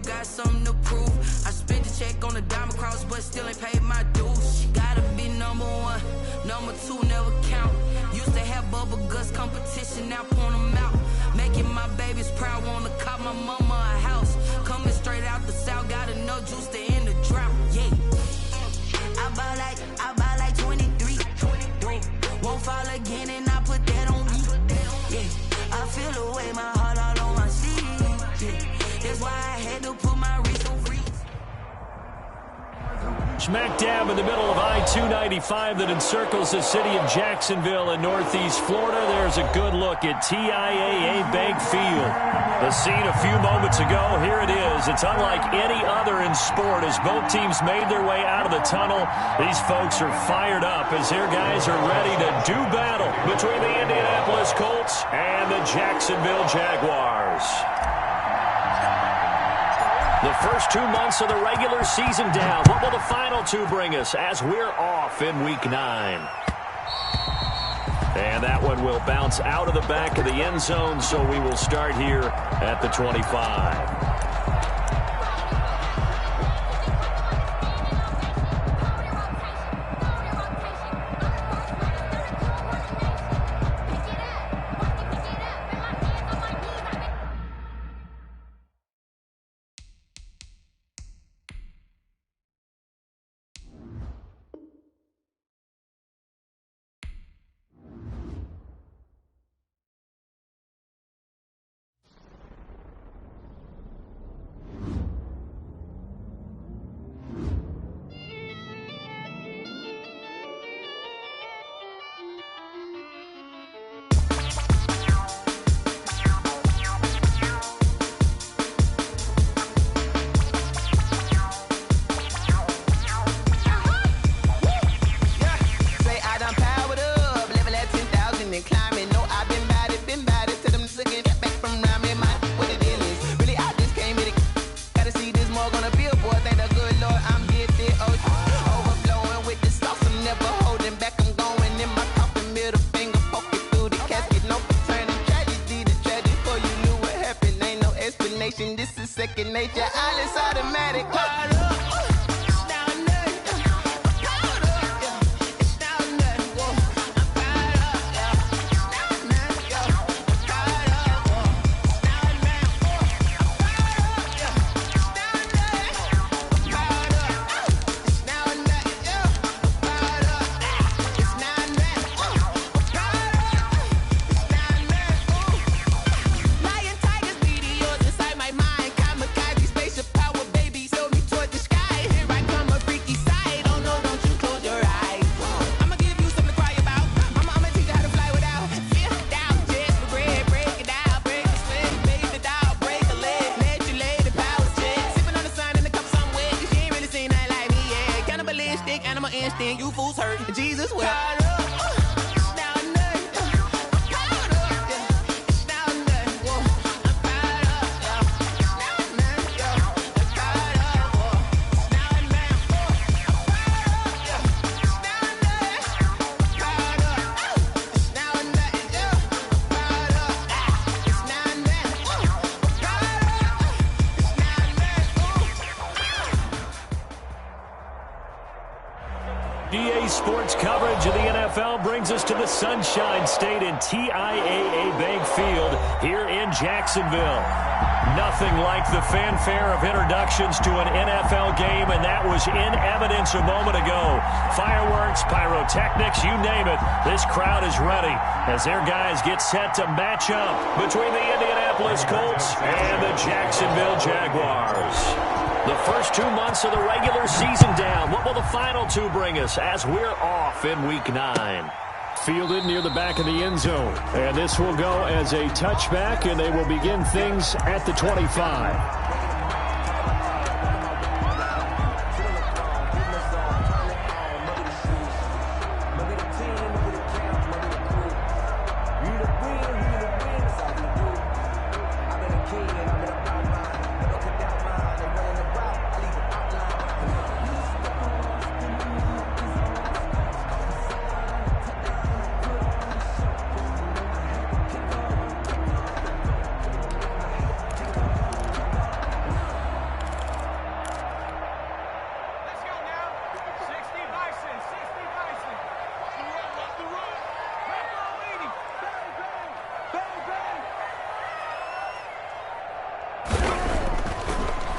got something to prove. I spent the check on the diamond cross, but still ain't paid my dues. Gotta be number one, number two never count. Used to have bubble guts competition, now point them out. Making my babies proud, wanna cop my mama a house. Coming straight out the south, got enough juice to end the drought. Yeah, I buy like 23. Won't fall again, and I put that on me. Yeah, I feel the way, my heart all on my sleeve. Yeah, that's why I had to put my wrist on freeze. Smack dab in the middle of I-295 that encircles the city of Jacksonville in northeast Florida. There's a good look at TIAA Bank Field. The scene a few moments ago, here it is. It's unlike any other in sport as both teams made their way out of the tunnel. These folks are fired up as their guys are ready to do battle between the Indianapolis Colts and the Jacksonville Jaguars. The first 2 months of the regular season down. What will the final two bring us as we're off in Week 9? And that one will bounce out of the back of the end zone, so we will start here at the 25. Sports coverage of the NFL brings us to the Sunshine State in TIAA Bank Field here in Jacksonville. Nothing like the fanfare of introductions to an NFL game, and that was in evidence a moment ago. Fireworks, pyrotechnics, you name it. This crowd is ready as their guys get set to match up between the Indianapolis Colts and the Jacksonville Jaguars. The first 2 months of the regular season down. What will the final two bring us as we're off in Week 9? Fielded near the back of the end zone. And this will go as a touchback, and they will begin things at the 25.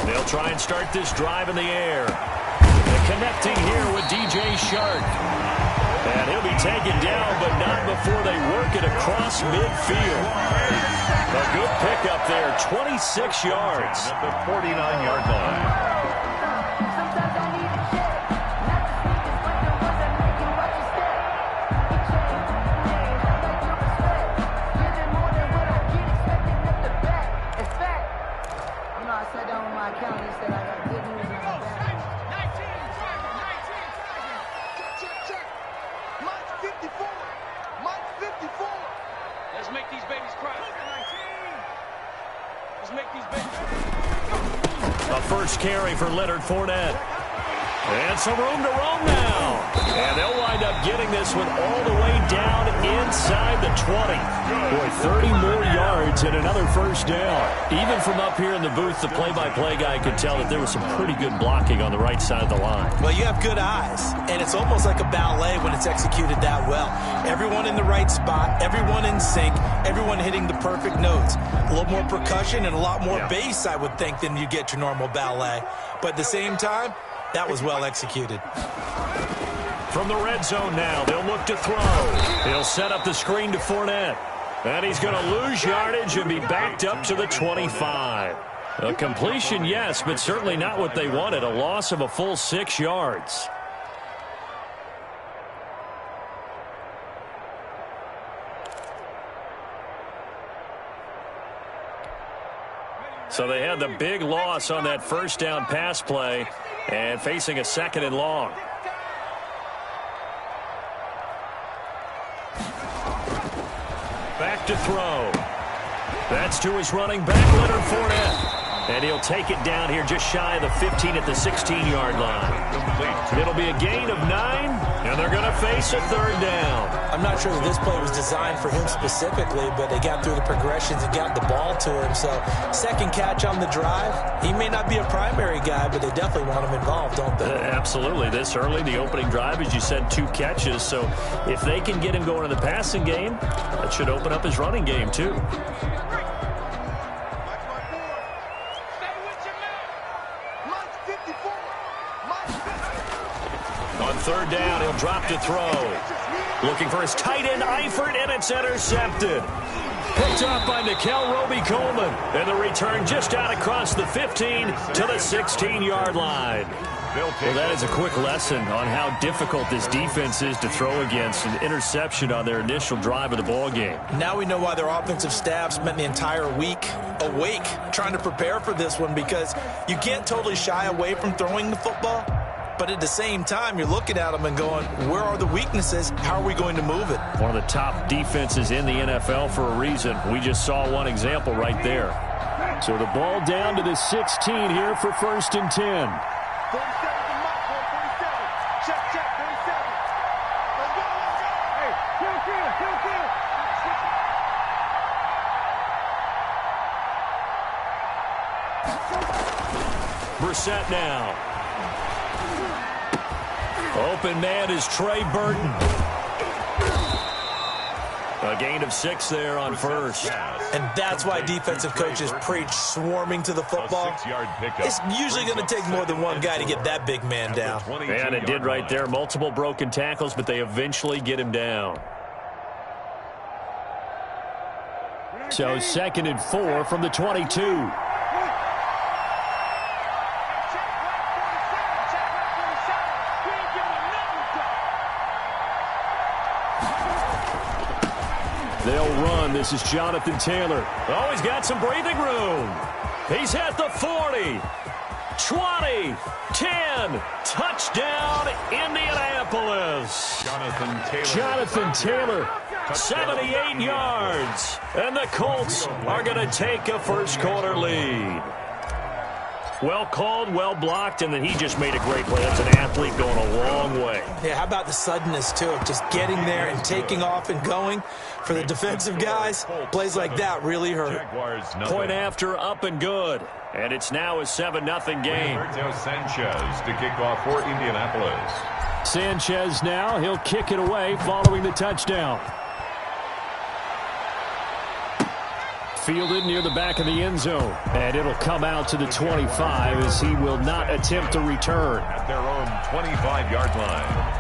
They'll try and start this drive in the air. And connecting here with DJ Shark. And he'll be taken down, but not before they work it across midfield. A good pickup there, 26 yards. At the 49-yard line. A first carry for Leonard Fournette. And some room to roam now. And they'll wind up getting this one all the way down inside the 20. Boy, 30 more yards and another first down. Even from up here in the booth, the play-by-play guy could tell that there was some pretty good blocking on the right side of the line. Well, you have good eyes, and it's almost like a ballet when it's executed that well. Everyone in the right spot, everyone in sync, everyone hitting the perfect notes. A little more percussion and a lot more bass, I would think, than you get your normal ballet. But at the same time, that was well executed. From the red zone now, they'll look to throw. He'll set up the screen to Fournette. And he's going to lose yardage and be backed up to the 25. A completion, yes, but certainly not what they wanted. A loss of a full 6 yards. So they had the big loss on that first down pass play and facing a 2nd and long. Back to throw. That's to his running back, Leonard Fournette. And he'll take it down here just shy of the 15 at the 16-yard line. It'll be a gain of 9, and they're going to face a 3rd down. I'm not sure that this play was designed for him specifically, but they got through the progressions and got the ball to him. So, second catch on the drive. He may not be a primary guy, but they definitely want him involved, don't they? Absolutely. This early, the opening drive, as you said, 2 catches. So, if they can get him going in the passing game, that should open up his running game, too. On 3rd down, he'll drop to throw. Looking for his tight end, Eifert, and it's intercepted. Picked up by Nickel Roby-Coleman. And the return just out across the 15 to the 16-yard line. Well, that is a quick lesson on how difficult this defense is to throw against. An interception on their initial drive of the ball game. Now we know why their offensive staff spent the entire week awake trying to prepare for this one, because you can't totally shy away from throwing the football. But at the same time, you're looking at them and going, where are the weaknesses? How are we going to move it? One of the top defenses in the NFL for a reason. We just saw one example right there. So the ball down to the 16 here for 1st and 10. 47 to Mike, 47. Check, 47. Hey, kill. Brissett now. Open man is Trey Burton. A gain of 6 there on 1st. And that's why defensive coaches preach swarming to the football. It's usually going to take more than one guy to get that big man down. And it did right there. Multiple broken tackles, but they eventually get him down. So 2nd and 4 from the 22. They'll run. This is Jonathan Taylor. Oh, he's got some breathing room. He's at the 40, 20, 10. Touchdown, Indianapolis. Jonathan Taylor, 78 yards. And the Colts are going to take a first-quarter lead. Well called, well blocked, and then he just made a great play. That's an athlete going a long way. Yeah, how about the suddenness, too, of just getting there and taking off and going? For the defensive guys, plays like that really hurt. Point after, up and good. And it's now a 7-0 game. Sanchez to kick off for Indianapolis. Sanchez now, he'll kick it away following the touchdown. fielded near the back of the end zone. And it'll come out to the 25 as he will not attempt to return. At their own 25-yard line.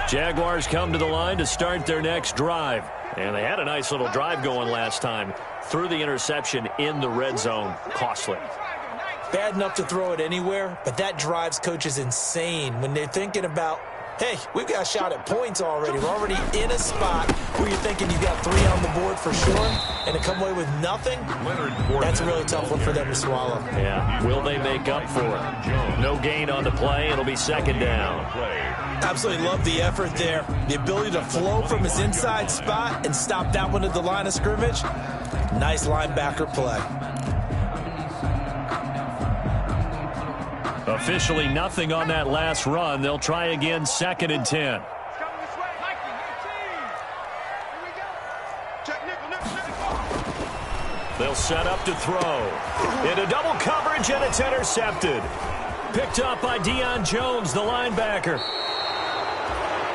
Jaguars come to the line to start their next drive. And they had a nice little drive going last time. Threw the interception in the red zone. Costly. Bad enough to throw it anywhere, but that drives coaches insane when they're thinking about, hey, we've got a shot at points already. We're already in a spot where you're thinking you've got 3 on the board for sure, and to come away with nothing, that's a really tough one for them to swallow. Yeah, will they make up for it? No gain on the play. It'll be second down. Absolutely love the effort there. The ability to flow from his inside spot and stop that one at the line of scrimmage. Nice linebacker play. Officially nothing on that last run. They'll try again, 2nd and 10. They'll set up to throw. Into double coverage, and it's intercepted. Picked up by Deion Jones, the linebacker.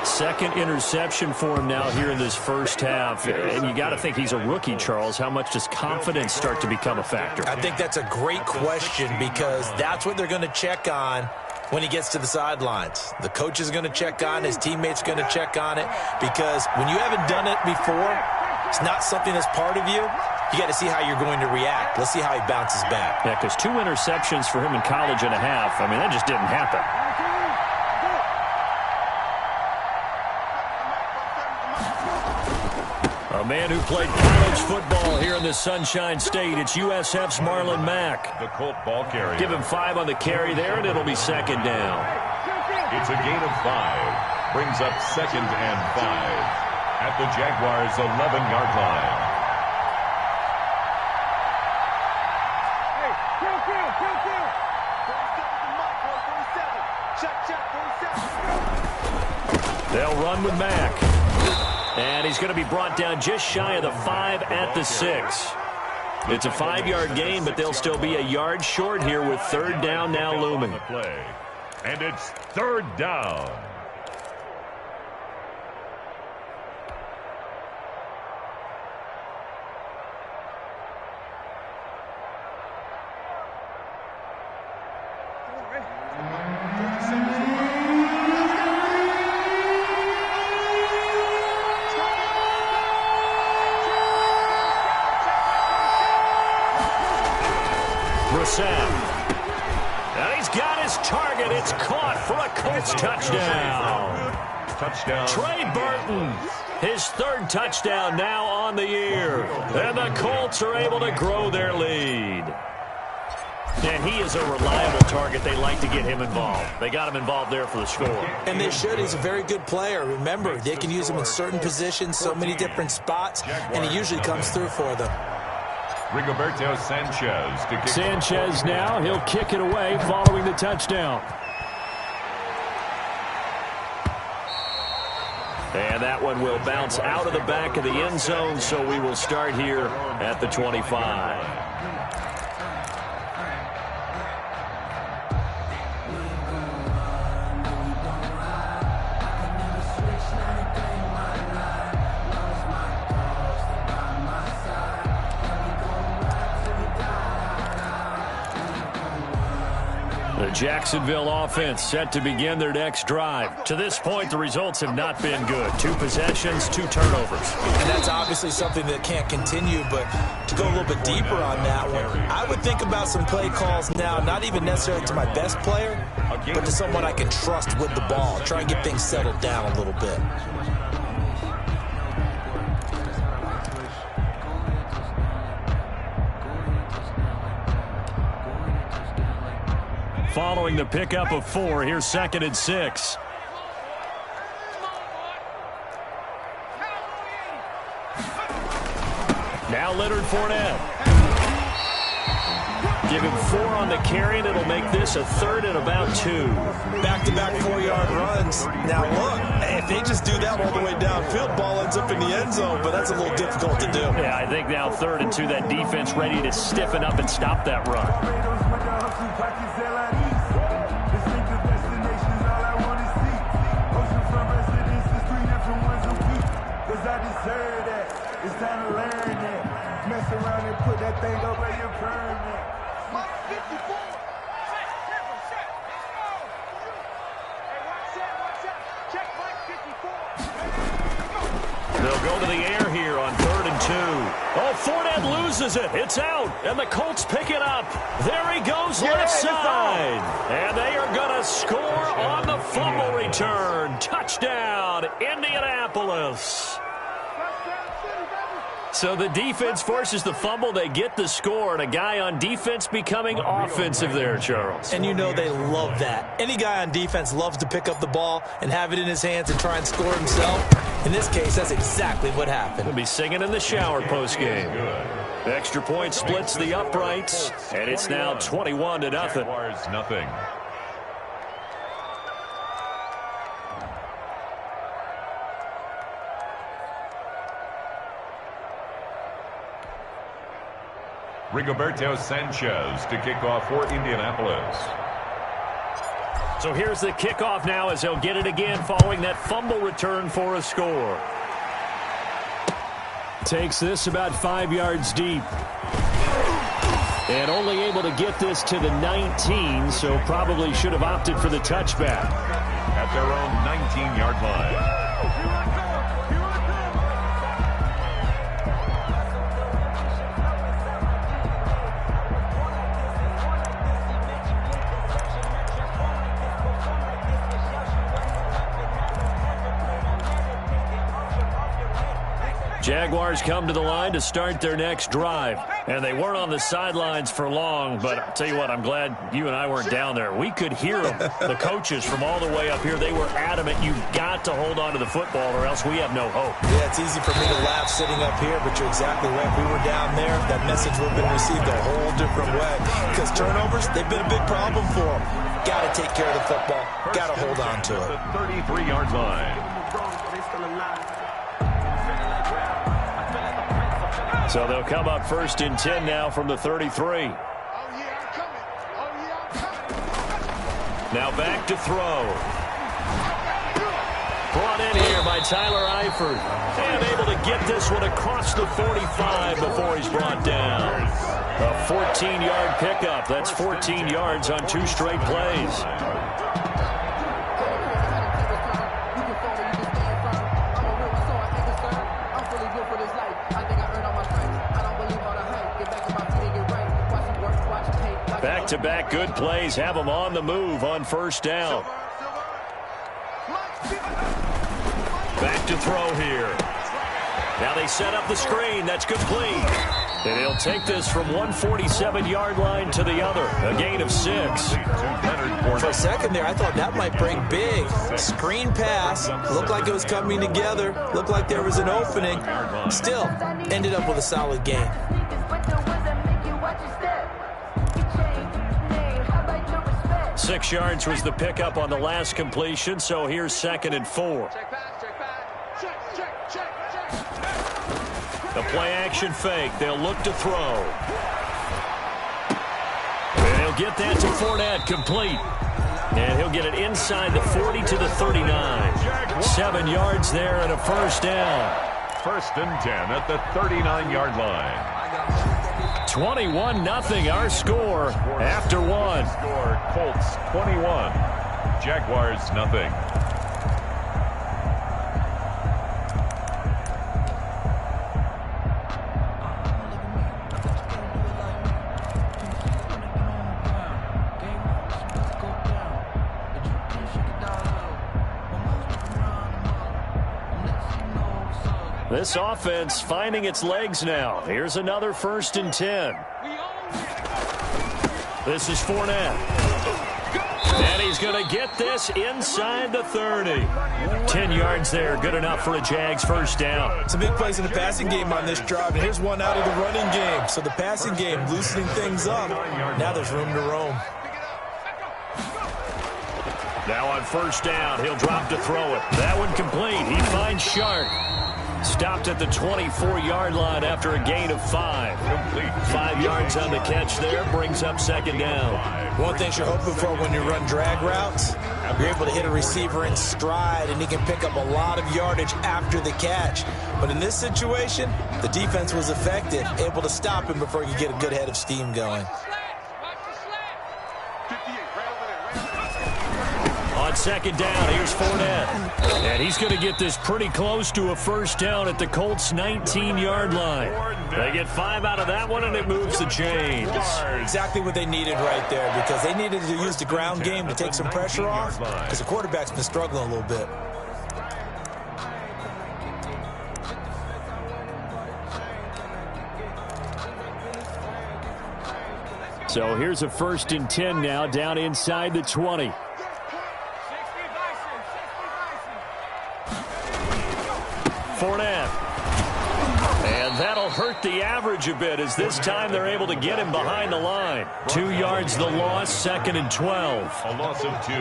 Second interception for him now here in this first half. And you got to think he's a rookie, Charles. How much does confidence start to become a factor? I think that's a great question because that's what they're going to check on when he gets to the sidelines. The coach is going to check on, his teammates going to check on it, because when you haven't done it before, it's not something that's part of you. You got to see how you're going to react. Let's see how he bounces back. Yeah, because 2 interceptions for him in college and a half. I mean, that just didn't happen. A man who played college football here in the Sunshine State. It's USF's Marlon Mack. The Colt ball carrier. Give him 5 on the carry there, and it'll be second down. It's a gain of 5. Brings up 2nd and 5 at the Jaguars' 11-yard line. They'll run with Mack. And he's going to be brought down just shy of the 5 at the 6. It's a 5-yard gain, but they'll still be a yard short here with 3rd down now looming. And it's 3rd down. And he's got his target. It's caught for a Colts touchdown. Trey Burton, his 3rd touchdown now on the year. And the Colts are able to grow their lead. And he is a reliable target. They like to get him involved. They got him involved there for the score. And they should. He's a very good player. Remember, they can use him in certain positions, so many different spots, and he usually comes through for them. Rigoberto Sanchez to kick. Sanchez now, he'll kick it away following the touchdown. And that one will bounce out of the back of the end zone, so we will start here at the 25. The Jacksonville offense set to begin their next drive. To this point, the results have not been good. 2 possessions, 2 turnovers. And that's obviously something that can't continue, but to go a little bit deeper on that one, I would think about some play calls now, not even necessarily to my best player, but to someone I can trust with the ball. Try and get things settled down a little bit. Following the pickup of 4, here's 2nd and 6. Now Leonard Fournette. Give him 4 on the carry, and it'll make this a 3rd and about 2. Back-to-back 4-yard runs. Now, look, if they just do that all the way downfield, ball ends up in the end zone, but that's a little difficult to do. Yeah, I think now 3rd and 2, that defense ready to stiffen up and stop that run. It's time to learn that. Mess around and put that thing up where you're burning that. Mike 54. Hey, watch that. Check Mike 54. They'll go to the air here on 3rd and 2. Oh, Fournette loses it. It's out, and the Colts pick it up. There he goes, left side. And they are going to score on the fumble return. Touchdown, Indianapolis. So the defense forces the fumble. They get the score, and a guy on defense becoming offensive there, Charles. And you know they love that. Any guy on defense loves to pick up the ball and have it in his hands and try and score himself. In this case, that's exactly what happened. He'll be singing in the shower postgame. The extra point splits the uprights, and it's now 21-0. Jaguars nothing. Rigoberto Sanchez to kick off for Indianapolis. So here's the kickoff now as they'll get it again following that fumble return for a score. Takes this about 5 yards deep. And only able to get this to the 19, so probably should have opted for the touchback. At their own 19-yard line. Jaguars come to the line to start their next drive. And they weren't on the sidelines for long, but I'll tell you what, I'm glad you and I weren't down there. We could hear them, the coaches from all the way up here. They were adamant, you've got to hold on to the football or else we have no hope. Yeah, it's easy for me to laugh sitting up here, but you're exactly right. If we were down there, that message would have been received a whole different way. Because turnovers, they've been a big problem for them. Got to take care of the football. Got to hold on to it. The 33-yard line. So they'll come up 1st and 10 now from the 33. Now back to throw. Brought in here by Tyler Eifert. And able to get this one across the 45 before he's brought down. A 14-yard pickup. That's 14 yards on 2 straight plays. Back-to-back good plays have them on the move on 1st down. Back to throw here. Now they set up the screen. That's complete. And he'll take this from 147-yard line to the other. A gain of 6. For a second there, I thought that might break big. Screen pass. Looked like it was coming together. Looked like there was an opening. Still, ended up with a solid gain. 6 yards was the pickup on the last completion, so here's 2nd and 4. The play-action fake. They'll look to throw. And he'll get that to Fournette, complete. And he'll get it inside the 40 to the 39. 7 yards there and a 1st down. 1st and 10 at the 39-yard line. 21-0 our score after 1. Score Colts 21. Jaguars nothing. This offense finding its legs now. Here's another 1st and 10. This is Fournette. And he's going to get this inside the 30. 10 yards there, good enough for a Jags first down. Some big plays in the passing game on this drive, and here's one out of the running game. So the passing game loosening things up. Now there's room to roam. Now on first down, he'll drop to throw it. That one complete. He finds Sharp. Stopped at the 24-yard line after a gain of 5. 5 yards on the catch there, brings up second down. One thing you're hoping for when you run drag routes, you're able to hit a receiver in stride, and he can pick up a lot of yardage after the catch. But in this situation, the defense was effective, able to stop him before he could get a good head of steam going. On second down, here's Fournette. And he's going to get this pretty close to a first down at the Colts' 19-yard line. They get 5 out of that one, and it moves the chains. Exactly what they needed right there, because they needed to use the ground game to take some pressure off, because the quarterback's been struggling a little bit. So here's a 1st and 10 now, down inside the 20. Fournette. And that'll hurt the average a bit, as this time they're able to get him behind the line. 2 yards the loss, 2nd and 12. A loss of 2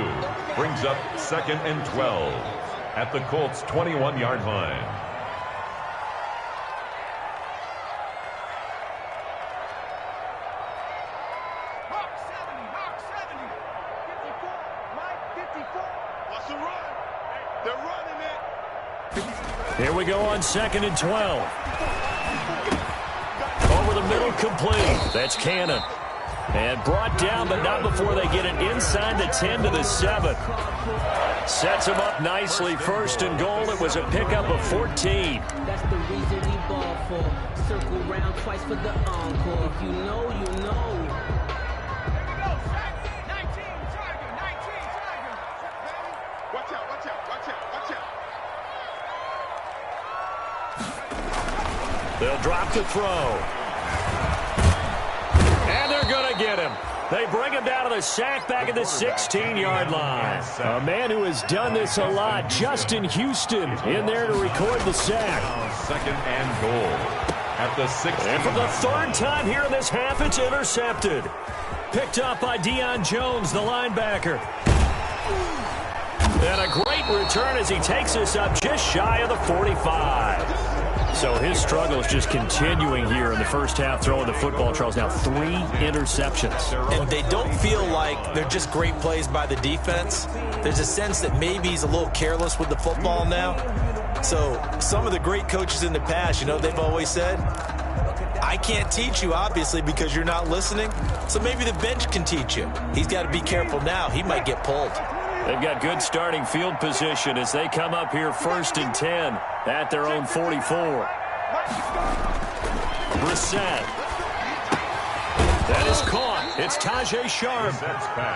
brings up 2nd and 12 at the Colts' 21-yard line. Here we go on 2nd and 12. Over the middle, complete. That's Cannon. And brought down, but not before they get it inside the 10 to the 7. Sets him up nicely. 1st and goal. It was a pickup of 14. That's the reason we ball for. Circle round twice for the encore. If you know, you know. They'll drop to throw. And they're going to get him. They bring him down to the sack back at the 16-yard line. A man who has done this a lot, Justin Houston, in there to record the sack. 2nd and goal at the 16. And for the 3rd time here in this half, it's intercepted. Picked up by Deion Jones, the linebacker. And a great return as he takes us up just shy of the 45. So his struggle is just continuing here in the first half, throwing the football. Charles, now 3 interceptions. And they don't feel like they're just great plays by the defense. There's a sense that maybe he's a little careless with the football now. So some of the great coaches in the past, you know, they've always said, I can't teach you, obviously, because you're not listening. So maybe the bench can teach you. He's got to be careful now. He might get pulled. They've got good starting field position as they come up here 1st and 10 at their own 44. Brissett. That is caught. It's Tajay Sharp.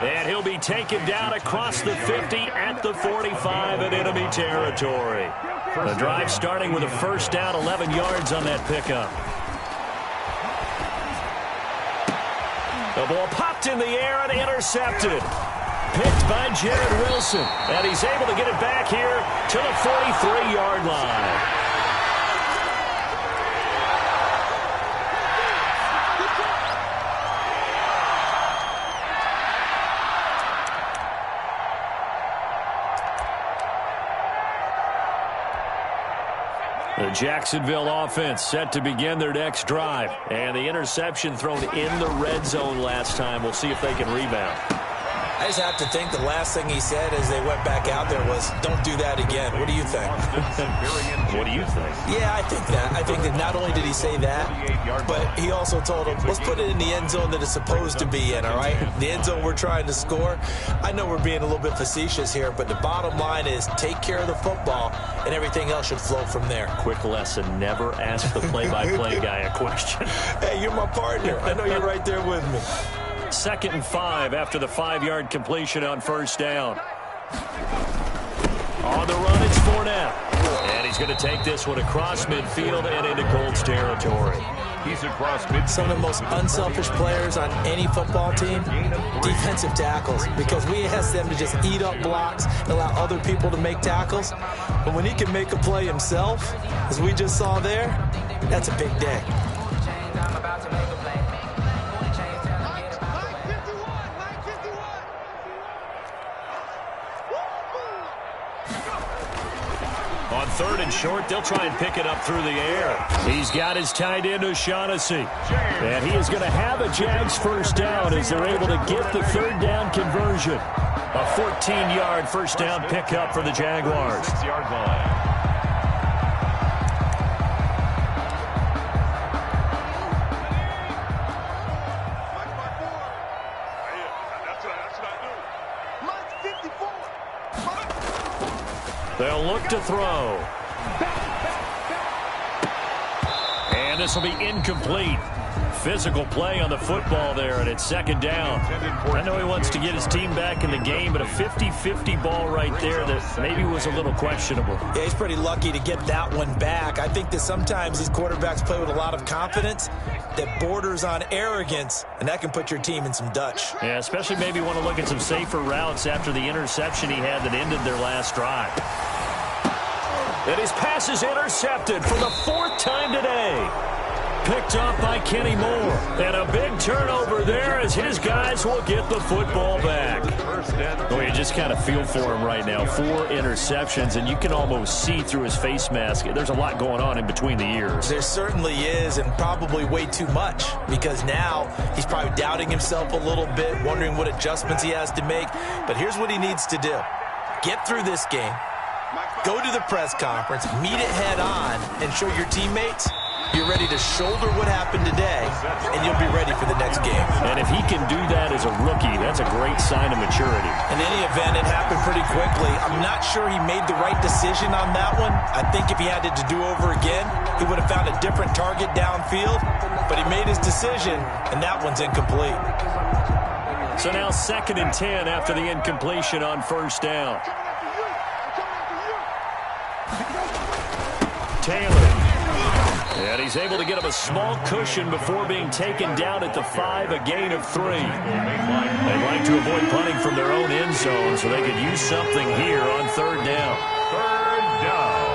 And he'll be taken down across the 50 at the 45 in enemy territory. The drive starting with a first down, 11 yards on that pickup. The ball popped in the air and intercepted. Picked by Jared Wilson. And he's able to get it back here to the 43-yard line. The Jacksonville offense set to begin their next drive. And the interception thrown in the red zone last time. We'll see if they can rebound. I just have to think the last thing he said as they went back out there was, don't do that again. What do you think? What do you think? Yeah, I think that. I think that not only did he say that, but he also told him, let's put it in the end zone that it's supposed to be in, all right? The end zone we're trying to score. I know we're being a little bit facetious here, but the bottom line is take care of the football, and everything else should flow from there. Quick lesson, never ask the play-by-play guy a question. Hey, you're my partner. I know you're right there with me. 2nd and 5 after the 5-yard completion on first down. On the run, it's Fournette. And he's going to take this one across midfield and into Colts territory. He's across midfield. Some of the most unselfish players on any football team, defensive tackles, because we ask them to just eat up blocks and allow other people to make tackles. But when he can make a play himself, as we just saw there, that's a big day. On 3rd and short, they'll try and pick it up through the air. He's got his tight end, O'Shaughnessy. And he is going to have a Jags first down as they're able to get the 3rd down conversion. A 14-yard first down pickup for the Jaguars. 6-yard line. They'll look to throw. And this will be incomplete. Physical play on the football there, and it's 2nd down. I know he wants to get his team back in the game, but a 50-50 ball right there that maybe was a little questionable. Yeah, he's pretty lucky to get that one back. I think that sometimes these quarterbacks play with a lot of confidence that borders on arrogance, and that can put your team in some Dutch. Yeah, especially maybe want to look at some safer routes after the interception he had that ended their last drive. And his pass is intercepted for the 4th time today. Picked up by Kenny Moore. And a big turnover there as his guys will get the football back. Oh, you just kind of feel for him right now. 4 interceptions, and you can almost see through his face mask. There's a lot going on in between the ears. There certainly is, and probably way too much, because now he's probably doubting himself a little bit, wondering what adjustments he has to make. But here's what he needs to do. Get through this game, go to the press conference, meet it head on, and show your teammates you're ready to shoulder what happened today, and you'll be ready for the next game. And if he can do that as a rookie, that's a great sign of maturity. In any event, it happened pretty quickly. I'm not sure he made the right decision on that one. I think if he had it to do over again, he would have found a different target downfield, but he made his decision, and that one's incomplete. So now 2nd and 10 after the incompletion on 1st down. Taylor. And he's able to get him a small cushion before being taken down at the 5, a gain of 3. They'd like to avoid punting from their own end zone so they could use something here on 3rd down. 3rd down.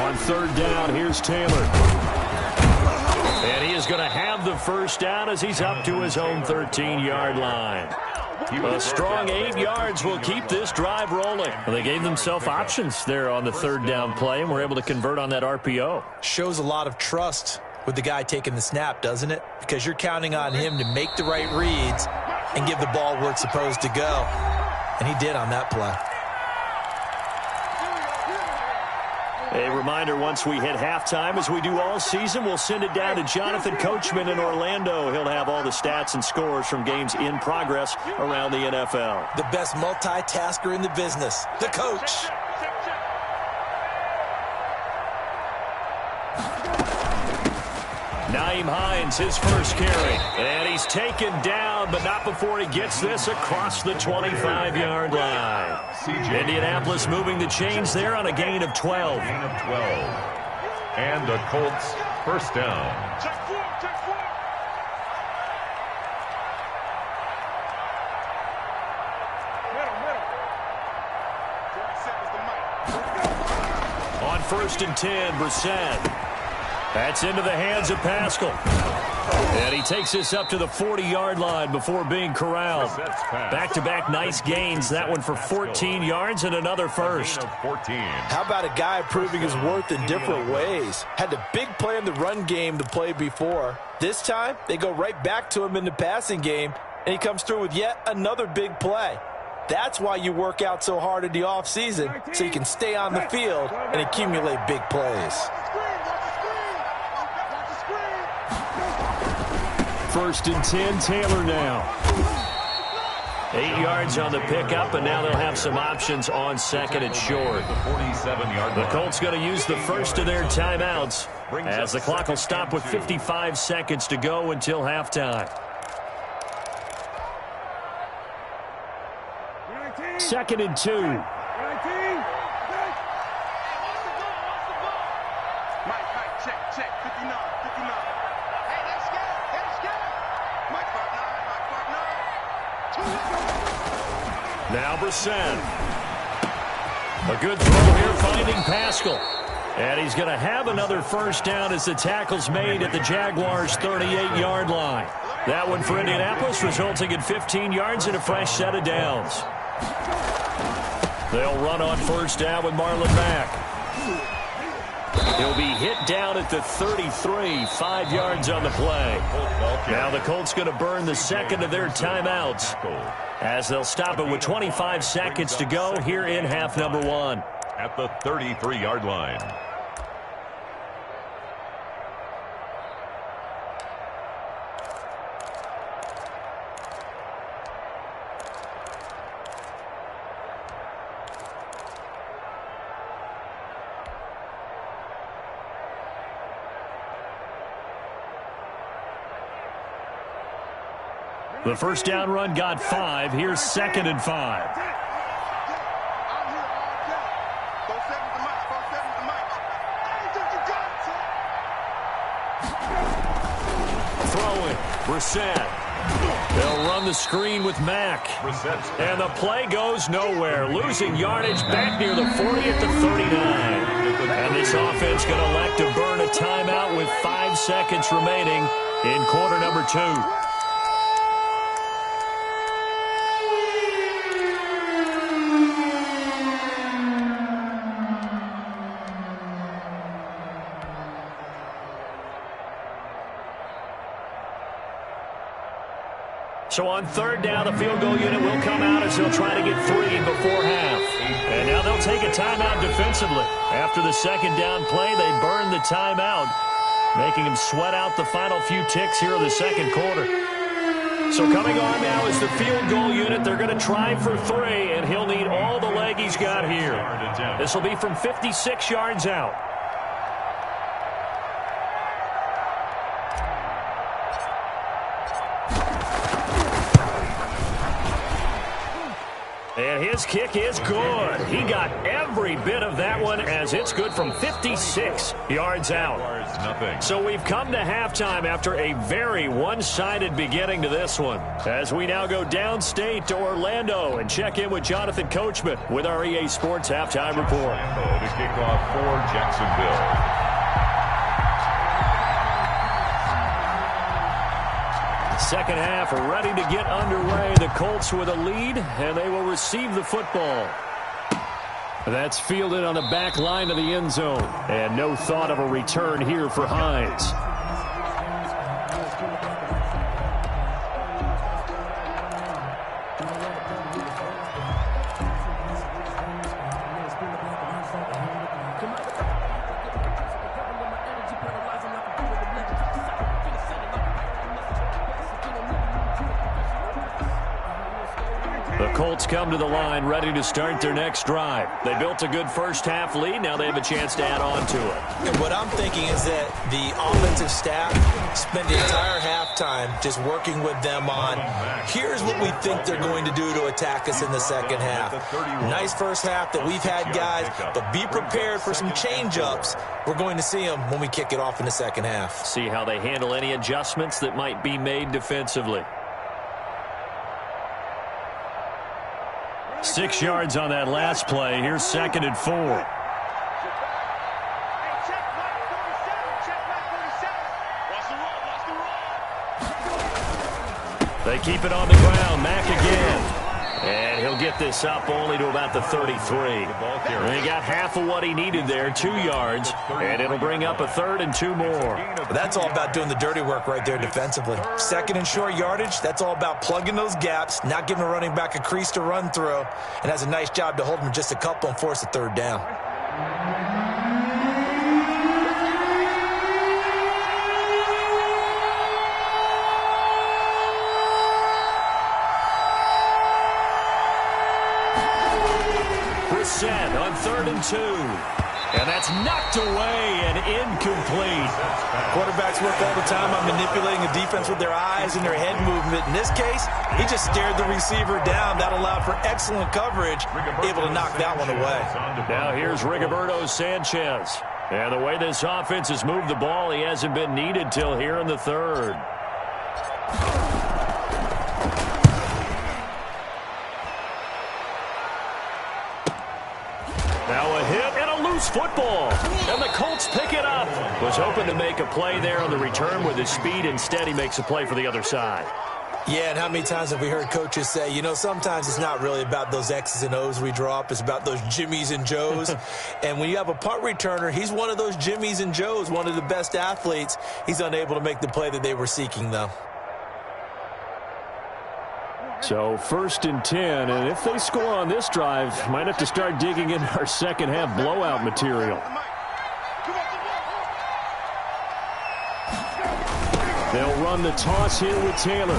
On 3rd down, here's Taylor. And he is going to have the first down as he's up to his own 13-yard line. A strong 8 yards will keep this drive rolling. Well, they gave themselves options there on the 3rd down play, and were able to convert on that RPO. Shows a lot of trust with the guy taking the snap, doesn't it? Because you're counting on him to make the right reads and give the ball where it's supposed to go. And he did on that play. A reminder, once we hit halftime, as we do all season, we'll send it down to Jonathan Coachman in Orlando. He'll have all the stats and scores from games in progress around the NFL. The best multitasker in the business, the coach. Nyheim Hines, his first carry. And he's taken down, but not before he gets this across the 25-yard line. Indianapolis moving the chains there on a gain of 12. Gain of 12. And the Colts first down. On 1st and 10, Brissett. That's into the hands of Pascal. And he takes this up to the 40-yard line before being corralled. Back-to-back nice gains. That one for 14 yards and another first. How about a guy proving his worth in different ways? Had the big play in the run game to play before. This time, they go right back to him in the passing game, and he comes through with yet another big play. That's why you work out so hard in the offseason, so you can stay on the field and accumulate big plays. 1st and 10, Taylor now. 8 yards on the pickup, and now they'll have some options on 2nd and short. The Colts going to use the first of their timeouts as the clock will stop with 55 seconds to go until halftime. 2nd and 2. Mike, check, 59. Hey, let's go. Mike, part 9. Now Brissett. A good throw here, finding Pascal. And he's going to have another first down as the tackle's made at the Jaguars' 38-yard line. That one for Indianapolis, resulting in 15 yards and a fresh set of downs. They'll run on first down with Marlon Mack. He'll be hit down at the 33, 5 yards on the play. Now the Colts going to burn the second of their timeouts as they'll stop it with 25 seconds to go here in half number 1. At the 33-yard line. The first down run got 5. Here's 2nd and 5. Throwing, Brissett. They'll run the screen with Mack. And the play goes nowhere. Losing yardage back near the 40 at the 39. And this offense going to elect to burn a timeout with 5 seconds remaining in quarter number 2. So on third down, the field goal unit will come out as they'll try to get 3 before half. And now they'll take a timeout defensively. After the second down play, they burn the timeout, making them sweat out the final few ticks here in the second quarter. So coming on now is the field goal unit. They're going to try for 3, and he'll need all the leg he's got here. This will be from 56 yards out. And his kick is good. He got every bit of that one as it's good from 56 yards out. So we've come to halftime after a very one-sided beginning to this one. As we now go downstate to Orlando and check in with Jonathan Coachman with our EA Sports Halftime Report. To kick off for Jacksonville. Second half ready to get underway. The Colts with a lead, and they will receive the football. That's fielded on the back line of the end zone. And no thought of a return here for Hines. Colts come to the line ready to start their next drive. They built a good first half lead. Now they have a chance to add on to it. And what I'm thinking is that the offensive staff spent the entire halftime just working with them on, here's what we think they're going to do to attack us in the second half. Nice first half that we've had, guys, but be prepared for some change-ups. We're going to see them when we kick it off in the second half. See how they handle any adjustments that might be made defensively. 6 yards on that last play. Here's 2nd and 4. They keep it on the ground. Mack again. And he'll get this up only to about the 33. And he got half of what he needed there, 2 yards. And it'll bring up a 3rd and 2 more. That's all about doing the dirty work right there defensively. 2nd and short yardage, that's all about plugging those gaps, not giving a running back a crease to run through, and has a nice job to hold him just a couple and force a 3rd down. Set on 3rd and 2. And that's knocked away and incomplete. Quarterbacks work all the time on manipulating the defense with their eyes and their head movement. In this case, he just stared the receiver down. That allowed for excellent coverage, able to knock that one away. Now here's Rigoberto Sanchez. And the way this offense has moved the ball, he hasn't been needed till here in the third. Now a hit and a loose football. And the Colts pick it up. Was hoping to make a play there on the return with his speed. Instead, he makes a play for the other side. Yeah, and how many times have we heard coaches say, you know, sometimes it's not really about those X's and O's we draw up. It's about those Jimmies and Joes. And when you have a punt returner, he's one of those Jimmies and Joes, one of the best athletes. He's unable to make the play that they were seeking, though. So 1st and 10, and if they score on this drive, might have to start digging in our second half blowout material. They'll run the toss here with Taylor.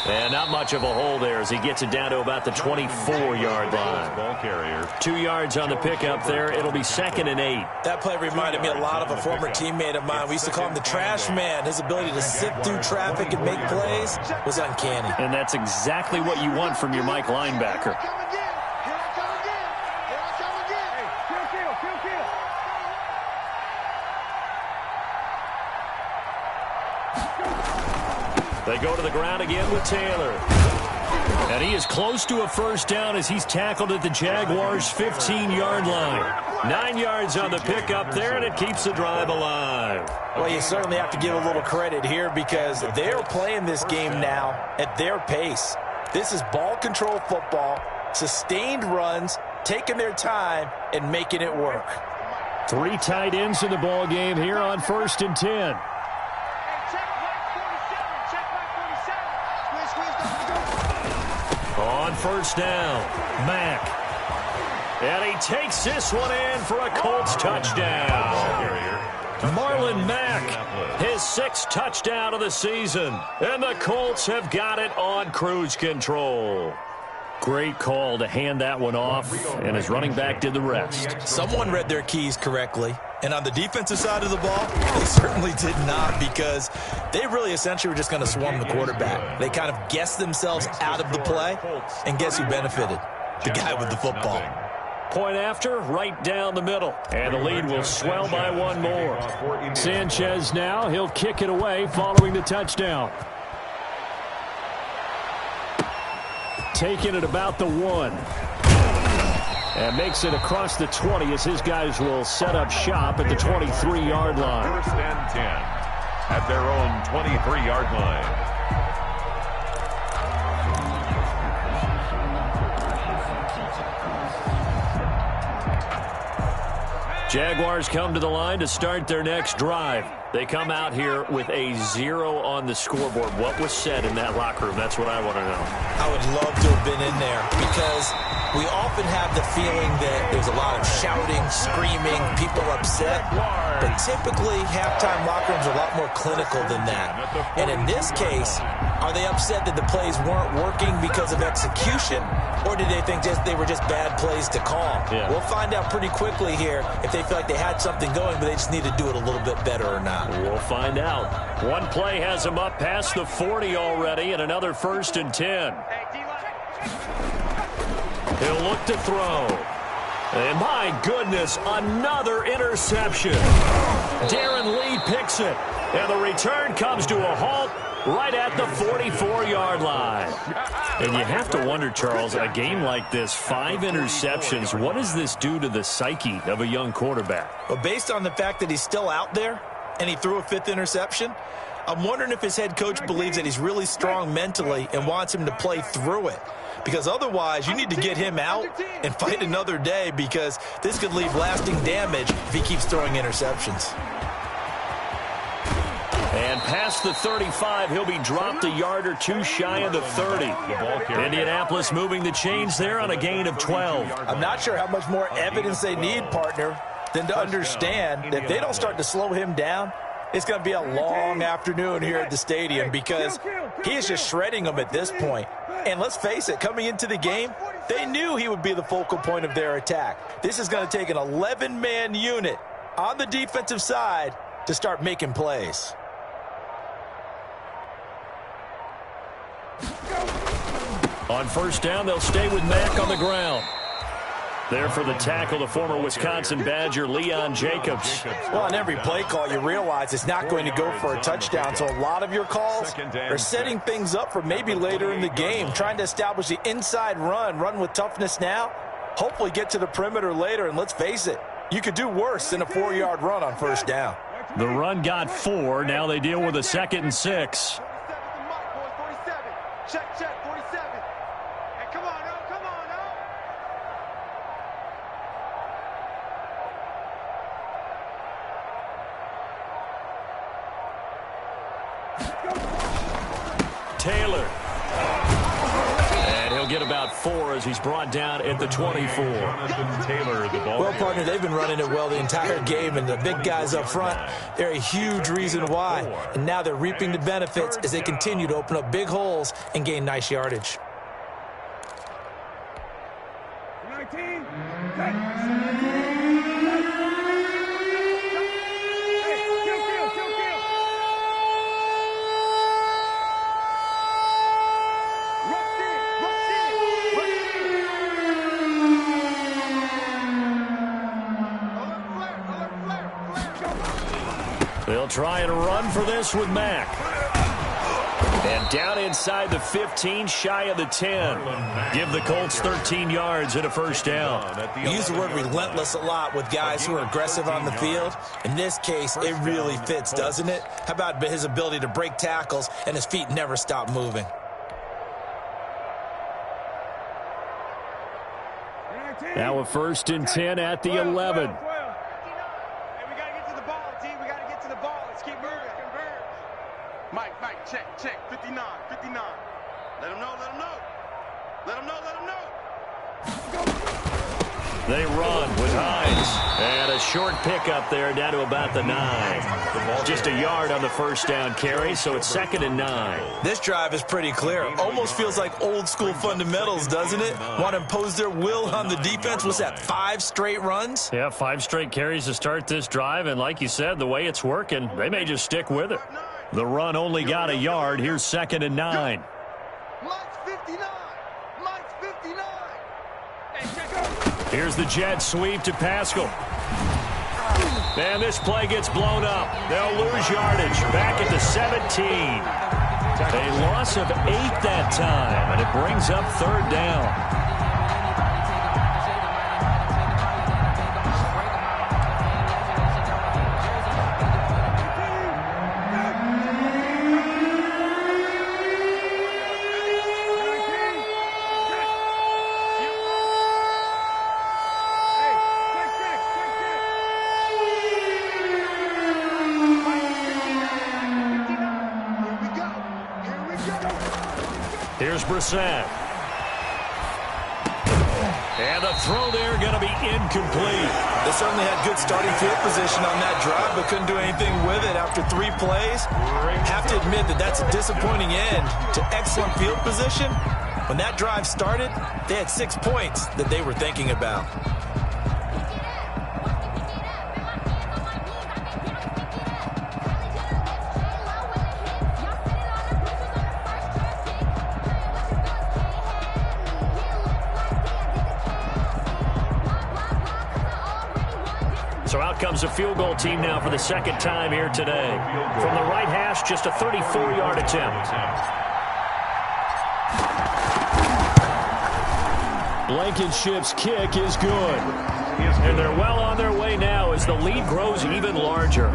And not much of a hole there as he gets it down to about the 24-yard line. Ball carrier. 2 yards on the pickup there. It'll be 2nd and 8. That play reminded me a lot of a former teammate of mine. We used to call him the trash man. His ability to sift through traffic and make plays was uncanny. And that's exactly what you want from your Mike linebacker. They go to the ground again with Taylor. And he is close to a first down as he's tackled at the Jaguars' 15-yard line. 9 yards on the pickup there, and it keeps the drive alive. Well, you certainly have to give a little credit here because they're playing this game now at their pace. This is ball control football, sustained runs, taking their time, and making it work. 3 tight ends in the ball game here on 1st and 10. On first down, Mack. And he takes this one in for a Colts touchdown. Marlon Mack, his 6th touchdown of the season. And the Colts have got it on cruise control. Great call to hand that one off, and his running back did the rest. Someone read their keys correctly. And on the defensive side of the ball, they certainly did not because they really essentially were just going to swarm the quarterback. They kind of guessed themselves out of the play, and guess who benefited? The guy with the football. Point after, right down the middle. And the lead will swell by one more. Sanchez now, he'll kick it away following the touchdown. Taking it about the 1. And makes it across the 20 as his guys will set up shop at the 23-yard line. 1st and 10 at their own 23-yard line. Jaguars come to the line to start their next drive. They come out here with a 0 on the scoreboard. What was said in that locker room? That's what I want to know. I would love to have been in there because we often have the feeling that there's a lot of shouting, screaming, people upset. But typically, halftime locker rooms are a lot more clinical than that. And in this case, are they upset that the plays weren't working because of execution, or did they think they were just bad plays to call? Yeah. We'll find out pretty quickly here if they feel like they had something going, but they just need to do it a little bit better or not. We'll find out. One play has him up past the 40 already, and another 1st and 10. He'll look to throw. And my goodness, another interception. Darren Lee picks it. And the return comes to a halt right at the 44-yard line. And you have to wonder, Charles, a game like this, 5 interceptions, what does this do to the psyche of a young quarterback? Well, based on the fact that he's still out there and he threw a 5th interception, I'm wondering if his head coach believes that he's really strong mentally and wants him to play through it. Because otherwise, you need to get him out and fight another day because this could leave lasting damage if he keeps throwing interceptions. And past the 35, he'll be dropped a yard or 2 shy of the 30. Indianapolis moving the chains there on a gain of 12. I'm not sure how much more evidence they need, partner, than to understand that if they don't start to slow him down, it's going to be a long afternoon here at the stadium because he is just shredding them at this point. And let's face it, coming into the game, they knew he would be the focal point of their attack. This is going to take an 11-man unit on the defensive side to start making plays. On first down, they'll stay with Mack on the ground. There for the tackle, the former Wisconsin Badger, Leon Jacobs. Well, on every play call, you realize it's not going to go for a touchdown, so a lot of your calls are setting things up for maybe later in the game, trying to establish the inside run with toughness now, hopefully get to the perimeter later, and let's face it, you could do worse than a 4-yard run on first down. The run got 4. Now they deal with a 2nd and 6. Check, 47. Hey, come on, oh, come on, oh. Taylor. And he'll get about 4 as he's brought down at the 24. Taylor, the ball. Well, partner, they've been running it well the entire game, and the big guys up front, they're a huge reason why. And now they're reaping the benefits as they continue to open up big holes and gain nice yardage. 19. They'll try and run for this with Mack. And down inside the 15, shy of the 10. Give the Colts 13 yards and a first down. We use the word relentless a lot with guys who are aggressive on the field. In this case, it really fits, doesn't it? How about his ability to break tackles and his feet never stop moving? Now a 1st and 10 at the 11. Mike, check, 59. Let him know. Let him know. They run with Hines. And a short pickup there down to about the 9. Just a yard on the first down carry, so it's 2nd and 9. This drive is pretty clear. Almost feels like old school fundamentals, doesn't it? Want to impose their will on the defense. Was that 5 straight runs? Yeah, 5 straight carries to start this drive, and like you said, the way it's working, they may just stick with it. The run only got a yard. Here's 2nd and 9. Mike's 59. Here's the jet sweep to Pascal. And this play gets blown up. They'll lose yardage. Back at the 17. A loss of 8 that time, and it brings up 3rd down. Here's Brissett. And the throw there going to be incomplete. They certainly had good starting field position on that drive, but couldn't do anything with it after 3 plays. Have to admit that that's a disappointing end to excellent field position. When that drive started, they had 6 points that they were thinking about. So out comes a field goal team now for the 2nd time here today. From the right hash, just a 34-yard attempt. Blankenship's kick is good. And they're well on their way now as the lead grows even larger.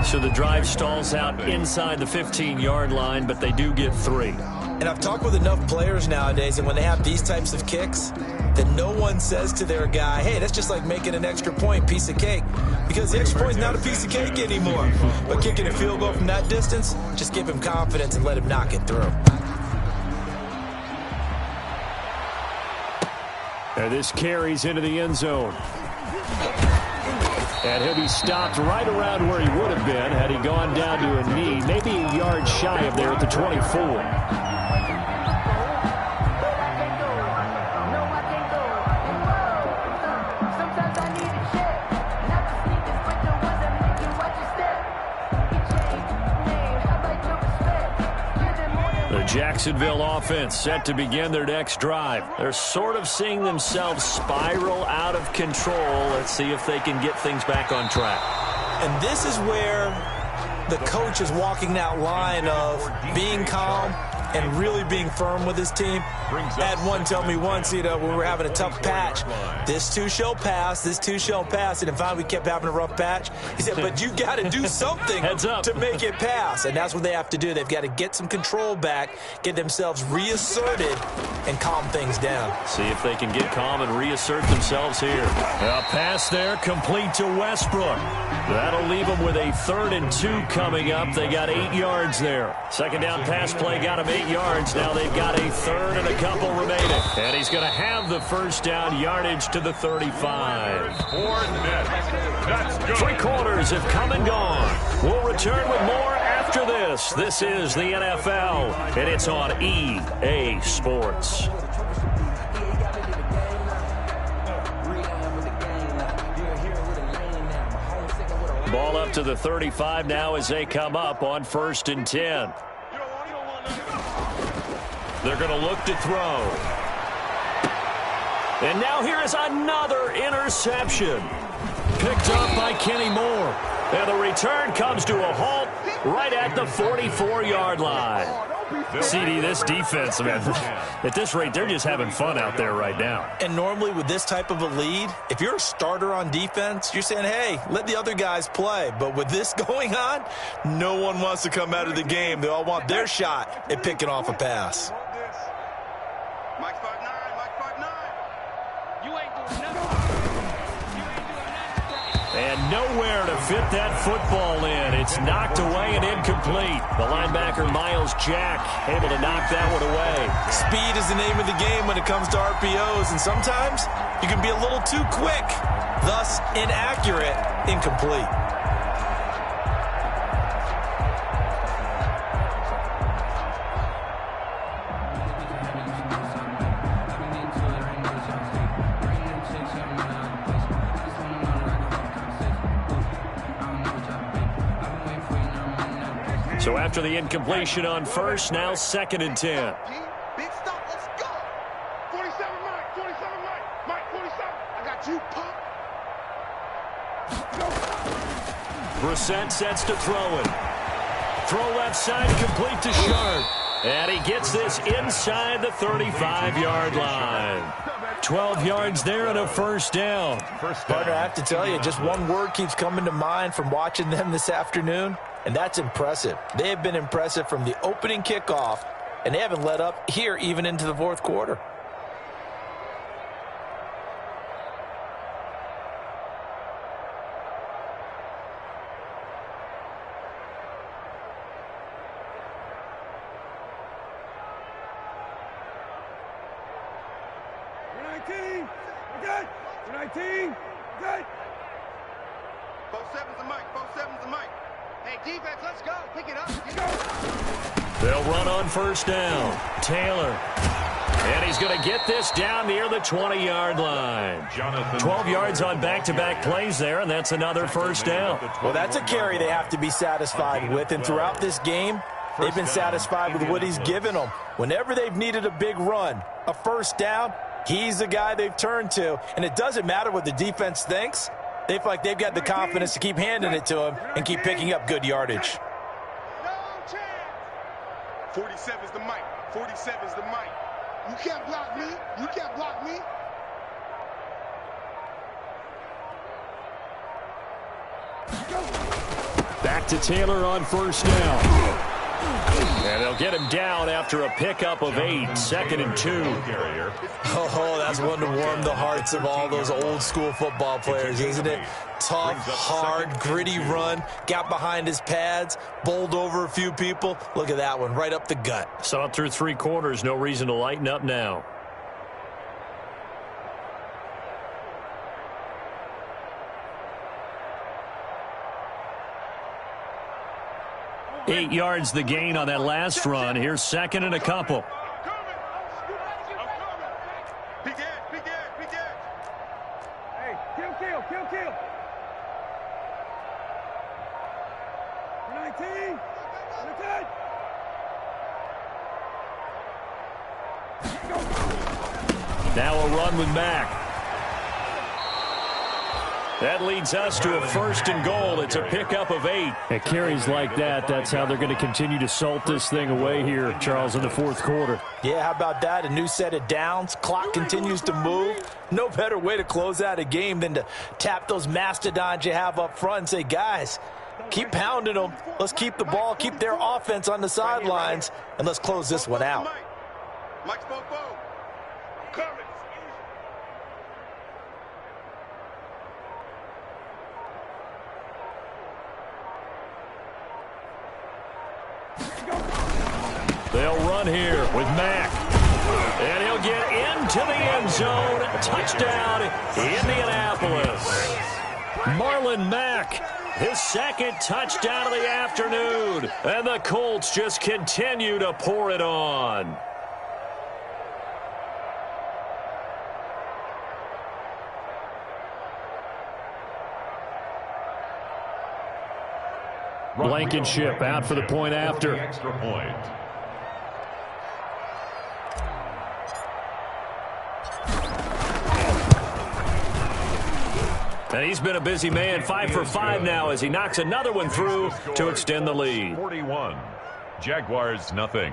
So the drive stalls out inside the 15-yard line, but they do get 3. And I've talked with enough players nowadays, and when they have these types of kicks, that no one says to their guy, hey, that's just like making an extra point, piece of cake. Because the extra point is not a piece of cake anymore. But kicking a field goal from that distance, just give him confidence and let him knock it through. And this carries into the end zone. And he'll be stopped right around where he would have been had he gone down to a knee, maybe a yard shy of there at the 24. Jacksonville offense set to begin their next drive. They're sort of seeing themselves spiral out of control. Let's see if they can get things back on track. And this is where the coach is walking that line of being calm and really being firm with his team. Had one tell me once, when we were having a tough patch, this too shall pass, this too shall pass. And finally we kept having a rough patch. He said, but you got to do something to make it pass. And that's what they have to do. They've got to get some control back, get themselves reasserted, and calm things down. See if they can get calm and reassert themselves here. A pass there, complete to Westbrook. That'll leave them with a 3rd and 2 coming up. They got 8 yards there. Second down pass play got them 8 yards. Now they've got a 3rd and a couple remaining. And he's going to have the first down, yardage to the 35. 3 quarters have come and gone. We'll return with more after this. This is the NFL, and it's on EA Sports. Ball up to the 35 now as they come up on 1st and 10. They're going to look to throw. And now here is another interception. Picked up by Kenny Moore. And the return comes to a halt right at the 44-yard line. CD, this defense, man, at this rate, they're just having fun out there right now. And normally with this type of a lead, if you're a starter on defense, you're saying, hey, let the other guys play. But with this going on, no one wants to come out of the game. They all want their shot at picking off a pass. Mike 5'9", Mike 5'9". You ain't doing nothing. And nowhere to fit that football in. It's knocked away and incomplete. The linebacker, Miles Jack, able to knock that one away. Speed is the name of the game when it comes to RPOs, and sometimes you can be a little too quick, thus inaccurate, incomplete. So after the incompletion on first, now 2nd and 10. Big stop, let's go. 47 Mike, 47 Mike. Mike 47, I got you, pop. Brissett sets to throw it. Throw left side, complete to Sharp. And he gets this inside the 35-yard line. 12 yards there and a first down. Partner, I have to tell you, just one word keeps coming to mind from watching them this afternoon, and that's impressive. They have been impressive from the opening kickoff, and they haven't let up here even into the 4th quarter. Good. 19. Good. 4-7's the mic. 4-7's the mic. Hey, defense, let's go. Pick it up. Let's go. They'll run on first down. Taylor. And he's going to get this down near the 20-yard line. 12 yards on back-to-back plays there, and that's another first down. Well, that's a carry they have to be satisfied with, and throughout this game, they've been satisfied with what he's given them. Whenever they've needed a big run, a first down, he's the guy they've turned to. And it doesn't matter what the defense thinks. They feel like they've got the confidence to keep handing it to him and keep picking up good yardage. No chance. 47's the mic. 47's the mic. You can't block me. You can't block me. Back to Taylor on first down. And they'll get him down after a pickup of 8. 2nd and 2. Oh, that's one to warm the hearts of all those old school football players, isn't it? Tough, hard, gritty run. Got behind his pads, bowled over a few people. Look at that one, right up the gut. So up through 3 quarters, no reason to lighten up now. Eight yards the gain on that last run. Here's 2nd and a couple. Big edge, big edge, big edge. Hey, kill. 19. Now a run with Mack. That leads us to a 1st and goal. It's a pickup of 8. At carries like that, that's how they're going to continue to salt this thing away here, Charles, in the 4th quarter. Yeah, how about that? A new set of downs. Clock continues to move. No better way to close out a game than to tap those mastodons you have up front and say, guys, keep pounding them. Let's keep the ball, keep their offense on the sidelines, and let's close this one out. Mike's coming. They'll run here with Mack. And he'll get into the end zone. Touchdown, Indianapolis. Marlon Mack, his 2nd touchdown of the afternoon. And the Colts just continue to pour it on. Blankenship out for the point after. Extra point. And he's been a busy man, 5 for 5 now as he knocks another one through to extend the lead. 41. Jaguars nothing.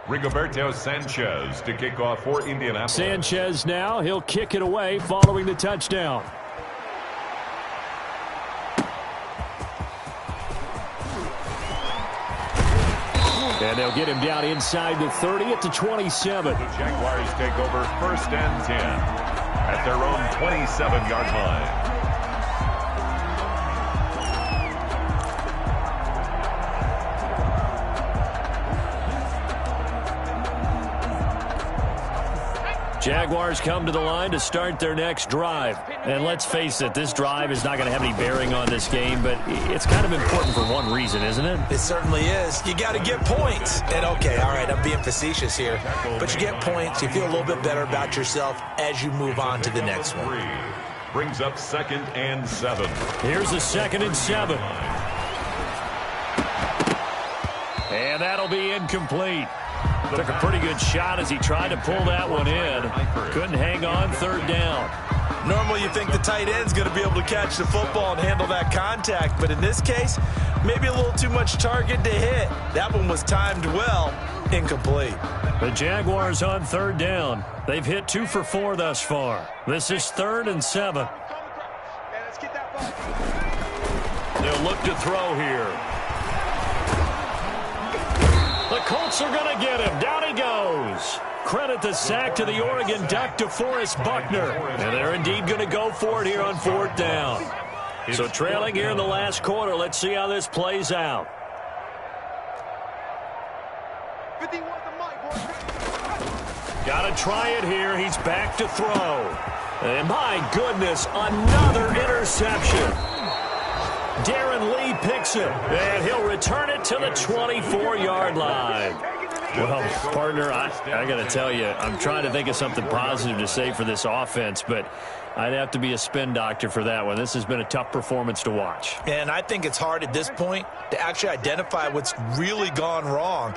Rigoberto Sanchez to kick off for Indianapolis. Sanchez now, he'll kick it away following the touchdown. And they'll get him down inside the 30 at the 27. The Jaguars take over 1st and 10 at their own 27-yard line. Jaguars come to the line to start their next drive. And let's face it, this drive is not going to have any bearing on this game, but it's kind of important for one reason, isn't it? It certainly is. You got to get points. And okay, all right, I'm being facetious here, but you get points, you feel a little bit better about yourself as you move on to the next one. Brings up 2nd and 7. Here's a 2nd and 7. And that'll be incomplete. Took a pretty good shot as he tried to pull that one in. Couldn't hang on 3rd down. Normally you think the tight end's going to be able to catch the football and handle that contact, but in this case, maybe a little too much target to hit. That one was timed well. Incomplete. The Jaguars on 3rd down. They've hit 2 for 4 thus far. This is 3rd and 7. They'll look to throw here. The Colts are going to get him. Down he goes. Credit the sack to the Oregon Duck, DeForest Buckner. And they're indeed going to go for it here on 4th down. So trailing here in the last quarter. Let's see how this plays out. Got to try it here. He's back to throw. And my goodness, another interception. Darren Lee picks it, and he'll return it to the 24-yard line. Well, partner, I got to tell you, I'm trying to think of something positive to say for this offense, but I'd have to be a spin doctor for that one. This has been a tough performance to watch. And I think it's hard at this point to actually identify what's really gone wrong.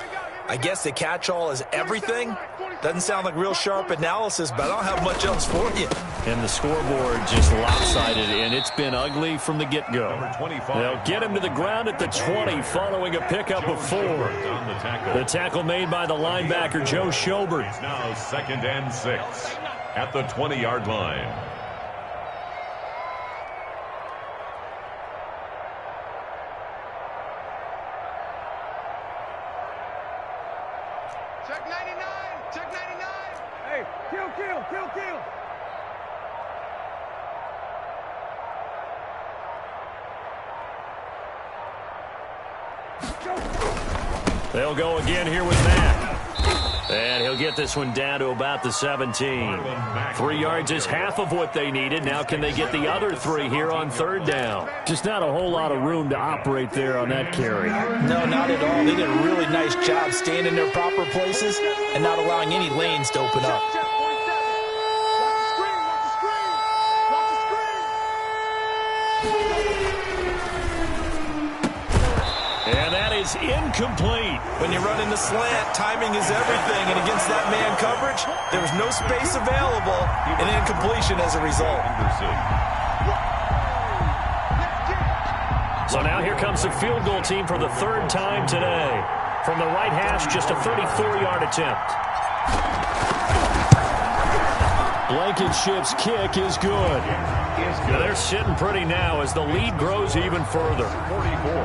I guess the catch-all is everything. Doesn't sound like real sharp analysis, but I don't have much else for you. And the scoreboard just lopsided, and it's been ugly from the get-go. They'll get him to the ground at the 20 following a pickup of 4. The tackle made by the linebacker, Joe Schobert. It's now 2nd and 6 at the 20-yard line. Check 99! Check 99! Hey, kill! They'll go again here with Mack. And he'll get this one down to about the 17. 3 yards is half of what they needed. Now can they get the other 3 here on 3rd down? Just not a whole lot of room to operate there on that carry. No, not at all. They did a really nice job staying in their proper places and not allowing any lanes to open up. is incomplete. When you run in the slant, timing is everything, and against that man coverage, there was no space available, and incompletion as a result. So now here comes the field goal team for the third time today. From the right hash, just a 34-yard attempt. Blankenship's kick is good. Now they're sitting pretty now as the lead grows even further.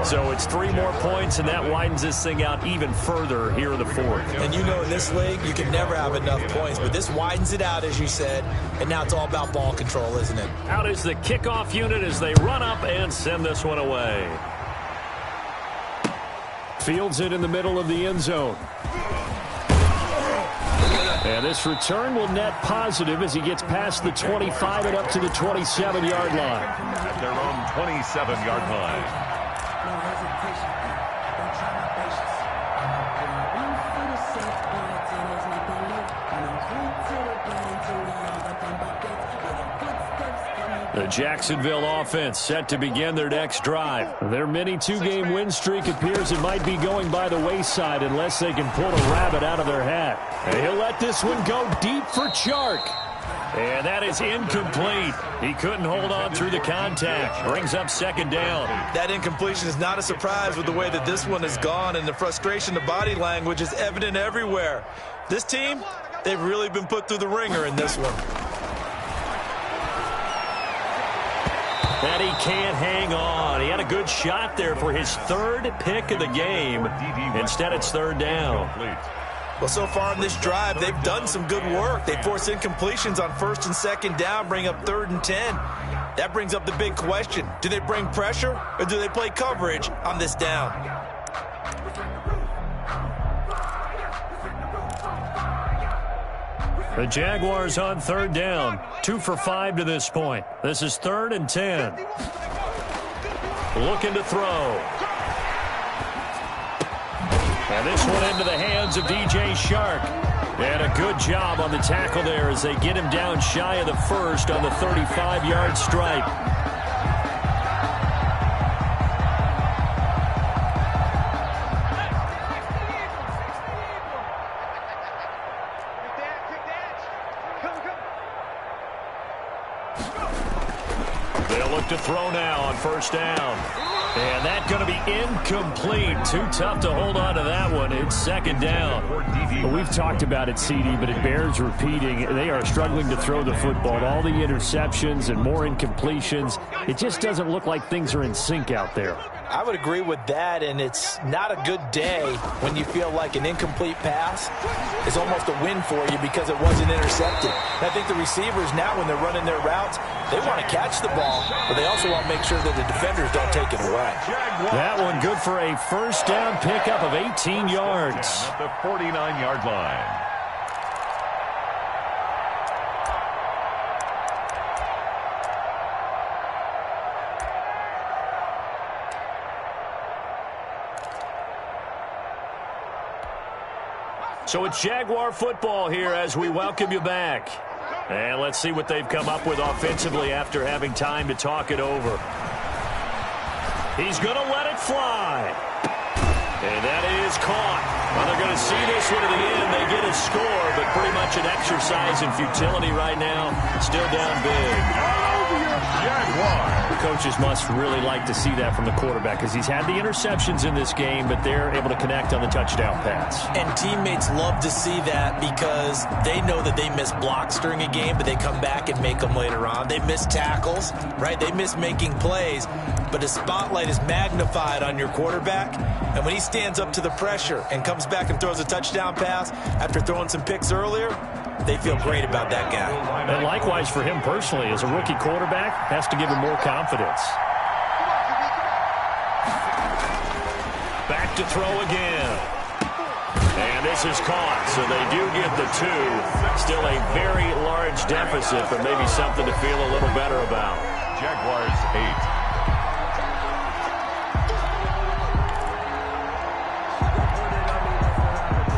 So it's 3 more points, and that widens this thing out even further here in the fourth. And you know in this league, you can never have enough points, but this widens it out, as you said, and now it's all about ball control, isn't it? Out is the kickoff unit as they run up and send this one away. Fields it in the middle of the end zone. And this return will net positive as he gets past the 25 and up to the 27-yard line. At their own 27-yard line. The Jacksonville offense set to begin their next drive. Their mini 2-game win streak appears it might be going by the wayside unless they can pull a rabbit out of their hat. And he'll let this one go deep for Chark. And that is incomplete. He couldn't hold on through the contact. Brings up second down. That incompletion is not a surprise with the way that this one has gone, and the frustration, the body language is evident everywhere. This team, they've really been put through the ringer in this one. And he can't hang on. He had a good shot there for his third pick of the game. Instead, it's third down. Well, so far in this drive, they've done some good work. They force incompletions on first and second down, bring up 3rd and 10. That brings up the big question. Do they bring pressure or do they play coverage on this down? The Jaguars on third down. 2 for 5 to this point. This is 3rd and 10. Looking to throw. And this one into the hands of DJ Chark. And a good job on the tackle there as they get him down shy of the first on the 35-yard stripe. They'll look to throw now on first down. And that's going to be incomplete. Too tough to hold on to that one. It's second down. Well, we've talked about it, CD, but it bears repeating. They are struggling to throw the football. All the interceptions and more incompletions. It just doesn't look like things are in sync out there. I would agree with that, and it's not a good day when you feel like an incomplete pass is almost a win for you because it wasn't intercepted. And I think the receivers now, when they're running their routes, they want to catch the ball, but they also want to make sure that the defenders don't take it away. That one good for a first down pickup of 18 yards. At the 49-yard line. So it's Jaguar football here as we welcome you back. And let's see what they've come up with offensively after having time to talk it over. He's going to let it fly. And that is caught. Well, they're going to see this one to the end. They get a score, but pretty much an exercise in futility right now. Still down big. The coaches must really like to see that from the quarterback because he's had the interceptions in this game, but they're able to connect on the touchdown pass. And teammates love to see that because they know that they miss blocks during a game, but they come back and make them later on. They miss tackles, right? They miss making plays, but the spotlight is magnified on your quarterback, and when he stands up to the pressure and comes back and throws a touchdown pass after throwing some picks earlier, they feel great about that guy. And likewise for him personally, as a rookie quarterback, has to give him more confidence. Back to throw again. And this is caught, so they do get the 2. Still a very large deficit, but maybe something to feel a little better about. Jaguars 8.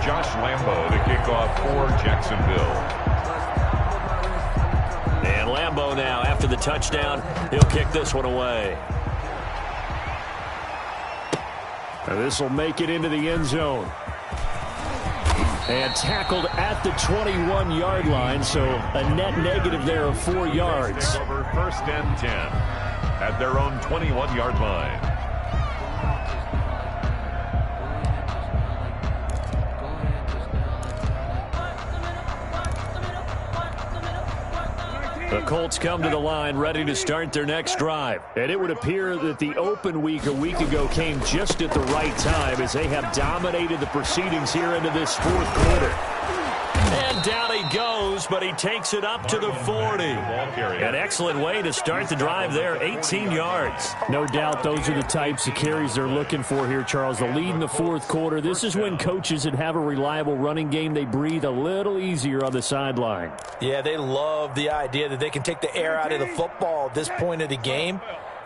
Josh Lambo to kick off for Jacksonville. And Lambo now, after the touchdown, he'll kick this one away. And this will make it into the end zone. And tackled at the 21-yard line, so a net negative there of 4 yards. Over 1st and 10 at their own 21-yard line. The Colts come to the line ready to start their next drive. And it would appear that the open week a week ago came just at the right time as they have dominated the proceedings here into this 4th quarter. And down he goes, but he takes it up to the 40. An excellent way to start the drive there, 18 yards. No doubt those are the types of carries they're looking for here, Charles. The lead in the 4th quarter. This is when coaches that have a reliable running game, they breathe a little easier on the sideline. Yeah, they love the idea that they can take the air out of the football at this point of the game.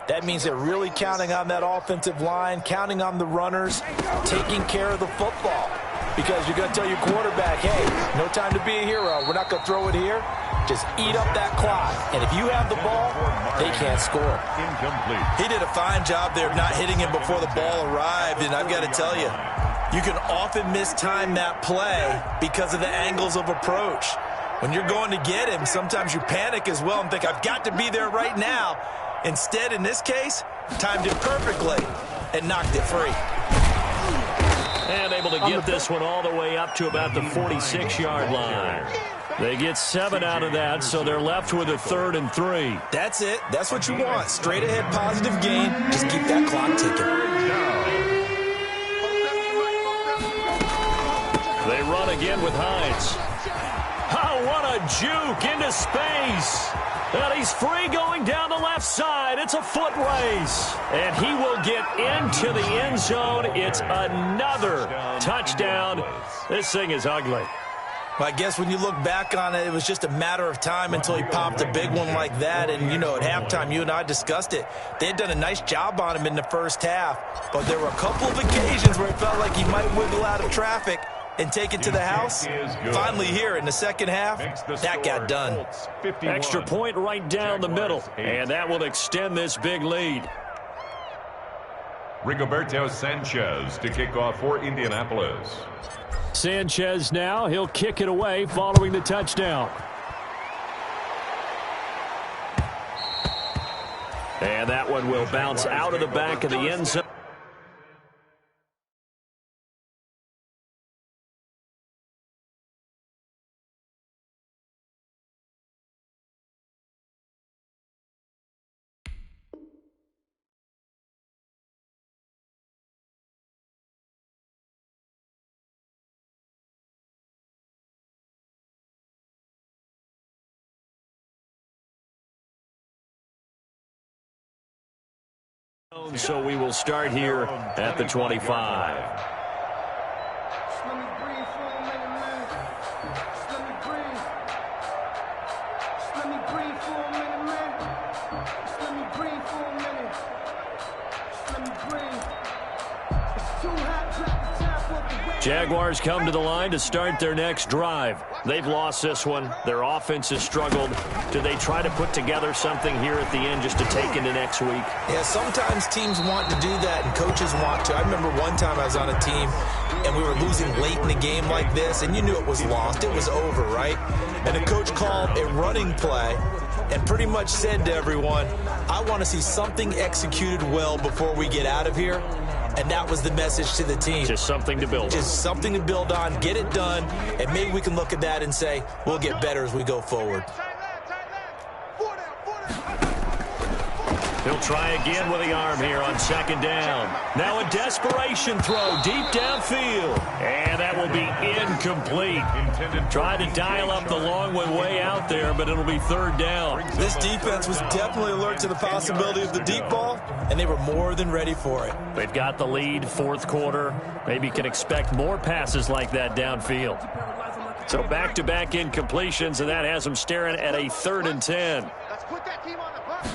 That means they're really counting on that offensive line, counting on the runners, taking care of the football. Because you're going to tell your quarterback, hey, no time to be a hero. We're not going to throw it here. Just eat up that clock. And if you have the ball, they can't score. Incomplete. He did a fine job there of not hitting him before the ball arrived. And I've got to tell you, you can often mistime that play because of the angles of approach. When you're going to get him, sometimes you panic as well and think, I've got to be there right now. Instead, in this case, timed it perfectly and knocked it free. And able to get this one all the way up to about the 46-yard line. They get 7 out of that, so they're left with a 3rd and 3. That's it. That's what you want. Straight ahead positive gain. Just keep that clock ticking. They run again with Hines. Oh, what a juke into space. And he's free going down the left side. It's a foot race. And he will get into the end zone. It's another touchdown. This thing is ugly. Well, I guess when you look back on it, it was just a matter of time until he popped a big one like that. And, you know, at halftime, you and I discussed it. They had done a nice job on him in the first half. But there were a couple of occasions where it felt like he might wiggle out of traffic and take it to the house. Finally here in the second half, that got done. Extra point right down the middle, and that will extend this big lead. Rigoberto Sanchez to kick off for Indianapolis. Sanchez now, he'll kick it away following the touchdown. And that one will bounce out of the back of the end zone. So we will start here at the 25. Jaguars come to the line to start their next drive. They've lost this one. Their offense has struggled. Do they try to put together something here at the end just to take into next week? Yeah, sometimes teams want to do that and coaches want to. I remember one time I was on a team and we were losing late in the game like this, and you knew it was lost. It was over, right? And the coach called a running play and pretty much said to everyone, I want to see something executed well before we get out of here. And that was the message to the team. Just something to build on. Just something to build on, get it done, and maybe we can look at that and say, we'll get better as we go forward. He'll try again with the arm here on second down. Now a desperation throw deep downfield. And that will be incomplete. Tried to dial up the long one way out there, but it'll be third down. This defense was definitely alert to the possibility of the deep ball, and they were more than ready for it. They've got the lead, fourth quarter. Maybe can expect more passes like that downfield. So back-to-back incompletions, and that has them staring at a 3rd and 10. Let's put that team on the bus.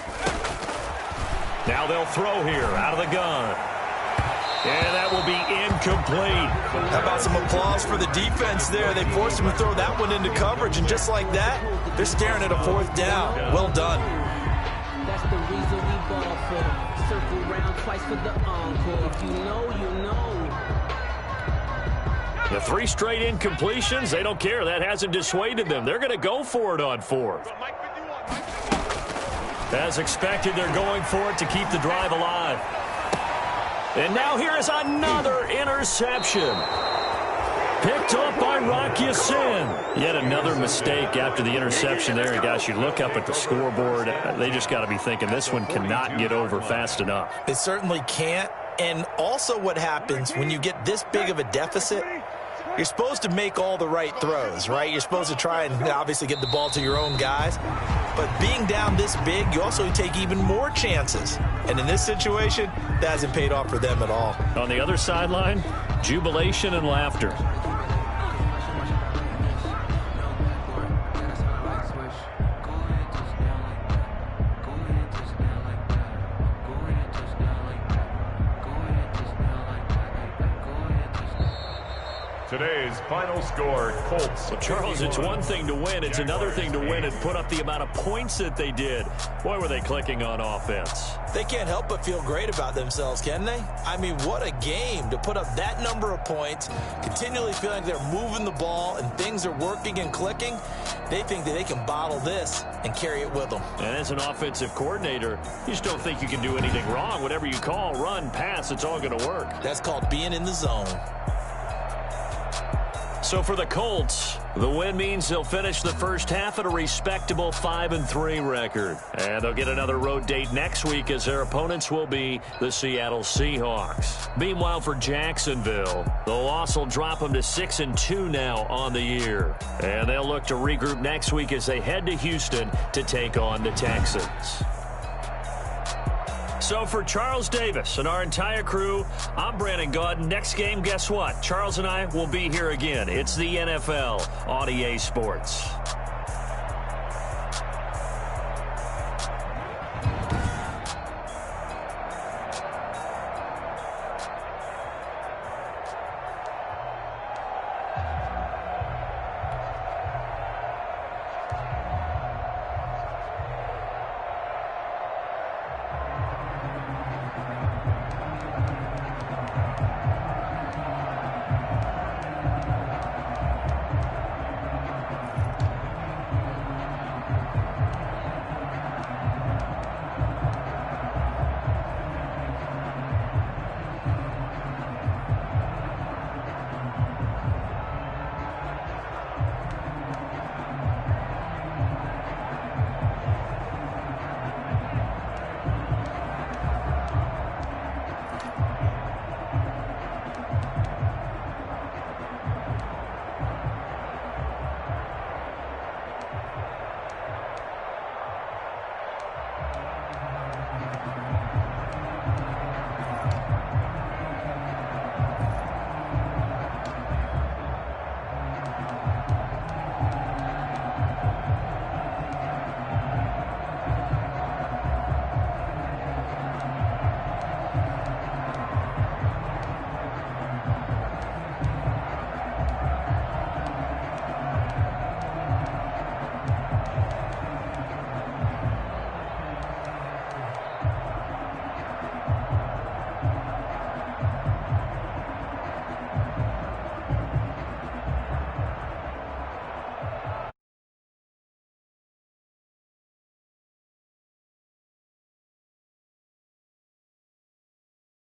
Now they'll throw here out of the gun. And that will be incomplete. How about some applause for the defense there? They forced him to throw that one into coverage, and just like that, they're staring at a 4th down. Well done. That's the reason we ball for. Circle round around twice for the encore. If you know, you know. The 3 straight incompletions, they don't care. That hasn't dissuaded them. They're going to go for it on 4th. As expected, they're going for it to keep the drive alive. And now here is another interception. Picked up by Rocky Sin. Yet another mistake after the interception there. And guys, you look up at the scoreboard, they just got to be thinking this one cannot get over fast enough. It certainly can't. And also what happens when you get this big of a deficit, you're supposed to make all the right throws, right? You're supposed to try and obviously get the ball to your own guys. But being down this big, you also take even more chances. And in this situation, that hasn't paid off for them at all. On the other sideline, jubilation and laughter. Today's final score, Colts. Well, Charles, it's one thing to win. It's another thing to win and put up the amount of points that they did. Boy, were they clicking on offense. They can't help but feel great about themselves, can they? I mean, what a game to put up that number of points, continually feeling like they're moving the ball and things are working and clicking. They think that they can bottle this and carry it with them. And as an offensive coordinator, you just don't think you can do anything wrong. Whatever you call, run, pass, it's all going to work. That's called being in the zone. So for the Colts, the win means they'll finish the first half at a respectable 5-3 record. And they'll get another road date next week as their opponents will be the Seattle Seahawks. Meanwhile, for Jacksonville, the loss will drop them to 6-2 now on the year. And they'll look to regroup next week as they head to Houston to take on the Texans. So for Charles Davis and our entire crew, I'm Brandon Gaudin. Next game, guess what? Charles and I will be here again. It's the NFL on EA Sports.